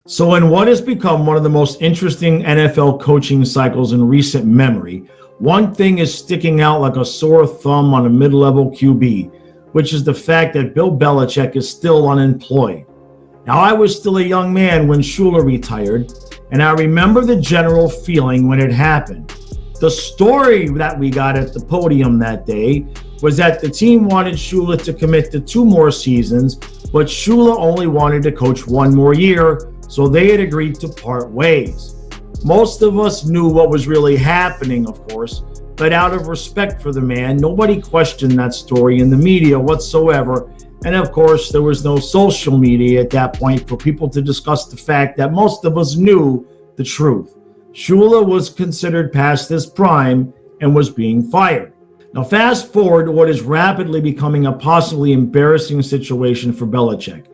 So in what has become one of the most interesting NFL coaching cycles in recent memory, one thing is sticking out like a sore thumb on a mid-level QB, which is the fact that Bill Belichick is still unemployed. Now, I was still a young man when Shula retired, and I remember the general feeling when it happened. The story that we got at the podium that day was that the team wanted Shula to commit to 2 more seasons, but Shula only wanted to coach 1 more year, so they had agreed to part ways. Most of us knew what was really happening, of course, but out of respect for the man, nobody questioned that story in the media whatsoever. And of course, there was no social media at that point for people to discuss the fact that most of us knew the truth. Shula was considered past his prime and was being fired. Now, fast forward to what is rapidly becoming a possibly embarrassing situation for Belichick.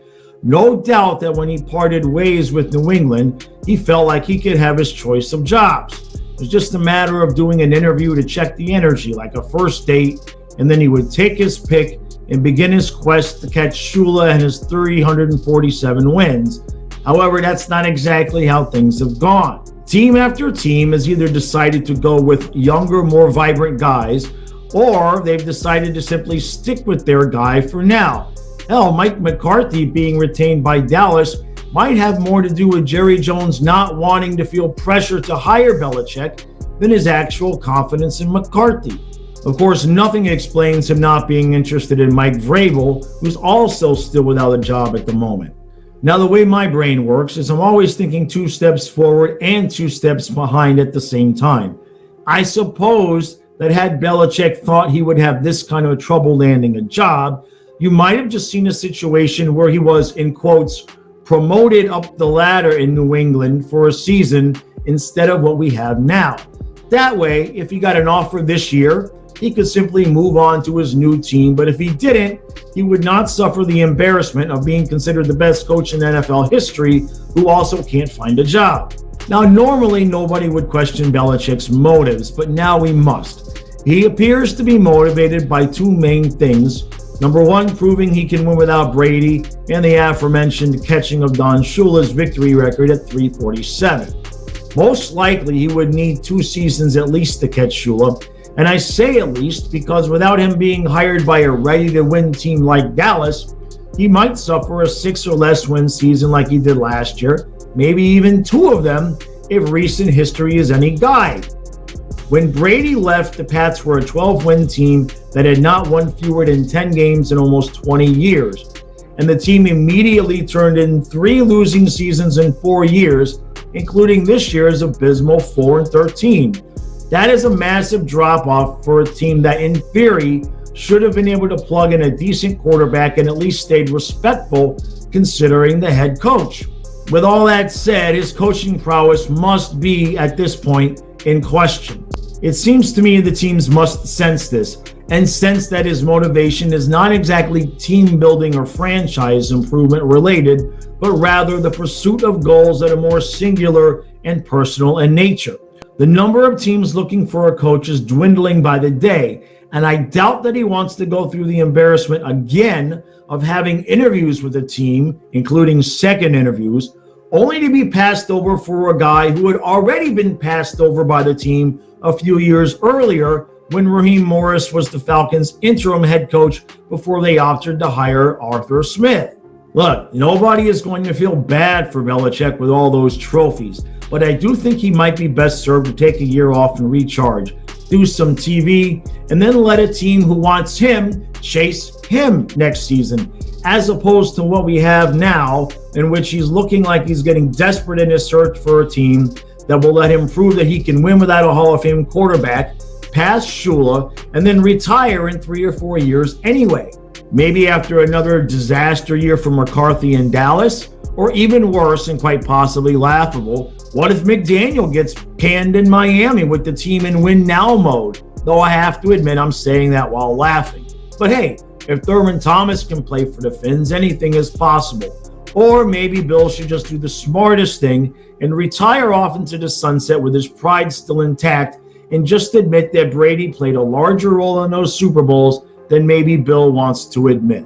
No doubt that when he parted ways with New England, he felt like he could have his choice of jobs. It was just a matter of doing an interview to check the energy, like a first date, and then he would take his pick and begin his quest to catch Shula and his 347 wins. However, that's not exactly how things have gone. Team after team has either decided to go with younger, more vibrant guys, or they've decided to simply stick with their guy for now. Hell, Mike McCarthy being retained by Dallas might have more to do with Jerry Jones not wanting to feel pressure to hire Belichick than his actual confidence in McCarthy. Of course, nothing explains him not being interested in Mike Vrabel, who's also still without a job at the moment. Now, the way my brain works is I'm always thinking 2 steps forward and 2 steps behind at the same time. I suppose that had Belichick thought he would have this kind of trouble landing a job, you might have just seen a situation where he was, in quotes, promoted up the ladder in New England for a season instead of what we have now. That way, if he got an offer this year, he could simply move on to his new team. But if he didn't, he would not suffer the embarrassment of being considered the best coach in NFL history who also can't find a job. Now, normally nobody would question Belichick's motives, but now we must. He appears to be motivated by 2 main things. Number 1, proving he can win without Brady, and the aforementioned catching of Don Shula's victory record at 347. Most likely, he would need 2 seasons at least to catch Shula, and I say at least because without him being hired by a ready-to-win team like Dallas, he might suffer a 6 or less win season like he did last year, maybe even 2 of them if recent history is any guide. When Brady left, the Pats were a 12-win team that had not won fewer than 10 games in almost 20 years. And the team immediately turned in 3 losing seasons in 4 years, including this year's abysmal 4-13. That is a massive drop-off for a team that, in theory, should have been able to plug in a decent quarterback and at least stayed respectful considering the head coach. With all that said, his coaching prowess must be, at this point, in question. It seems to me the teams must sense this and sense that his motivation is not exactly team building or franchise improvement related, but rather the pursuit of goals that are more singular and personal in nature. The number of teams looking for a coach is dwindling by the day, and I doubt that he wants to go through the embarrassment again of having interviews with a team, including second interviews, only to be passed over for a guy who had already been passed over by the team a few years earlier when Raheem Morris was the Falcons' interim head coach before they opted to hire Arthur Smith. Look, nobody is going to feel bad for Belichick with all those trophies, but I do think he might be best served to take a year off and recharge, do some TV, and then let a team who wants him chase him next season, as opposed to what we have now, in which he's looking like he's getting desperate in his search for a team that will let him prove that he can win without a Hall of Fame quarterback, pass Shula, and then retire in 3 or 4 years anyway. Maybe after another disaster year for McCarthy in Dallas, or even worse and quite possibly laughable, what if McDaniel gets canned in Miami with the team in win now mode? Though I have to admit I'm saying that while laughing. But hey, if Thurman Thomas can play for the Finns, anything is possible. Or maybe Bill should just do the smartest thing and retire off into the sunset with his pride still intact and just admit that Brady played a larger role in those Super Bowls than maybe Bill wants to admit.